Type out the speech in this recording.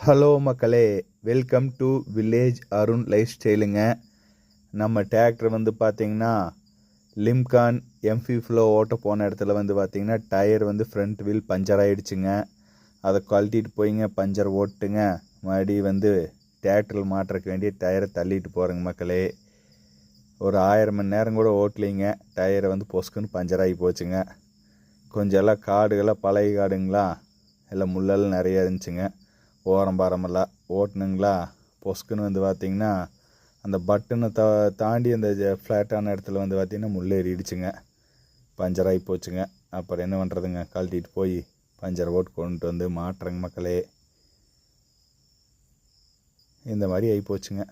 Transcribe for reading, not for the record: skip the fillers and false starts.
Hello மக்களே, welcome to village Arun life ஸ்டைலுங்க. நம்ம டிராக்டர் வந்து பார்த்திங்கன்னா லிம்கான் எம்ஃபி ஃப்ளோ ஓட்ட போன இடத்துல வந்து பார்த்திங்கன்னா டயர் வந்து ஃப்ரண்ட் வீல் பஞ்சர் ஆகிடுச்சுங்க. அதை கழட்டிட்டு போயிங்க பஞ்சர் ஓட்டுங்க. மறுபடியும் வந்து டிராக்டரில் மாட்டுறக்கு வேண்டிய டயரை தள்ளிட்டு போகிறேங்க மக்களே. ஒரு 1000 மணி நேரம் கூட ஓட்டலிங்க, டயரை வந்து பொசுக்குன்னு பஞ்சர் ஆகி போச்சுங்க. கொஞ்சம் எல்லாம் காடுகள்லாம் பழைய காடுங்களா, எல்லாம் முள்ளெல்லாம் நிறைய இருந்துச்சுங்க. ஓரம் பாரமெல்லாம் ஓட்டுனுங்களா, பொசுக்குன்னு வந்து பார்த்திங்கன்னா அந்த பட்டனை தாண்டி அந்த ஃப்ளாட்டான இடத்துல வந்து பார்த்திங்கன்னா முள் ஏறிடுச்சுங்க, பஞ்சர் ஆகி போச்சுங்க. அப்புறம் என்ன பண்ணுறதுங்க, கழட்டிட்டு போய் பஞ்சர் ஓட்டு கொண்டு வந்து மாட்டுறேங்க மக்களே. இந்த மாதிரி ஆகி போச்சுங்க.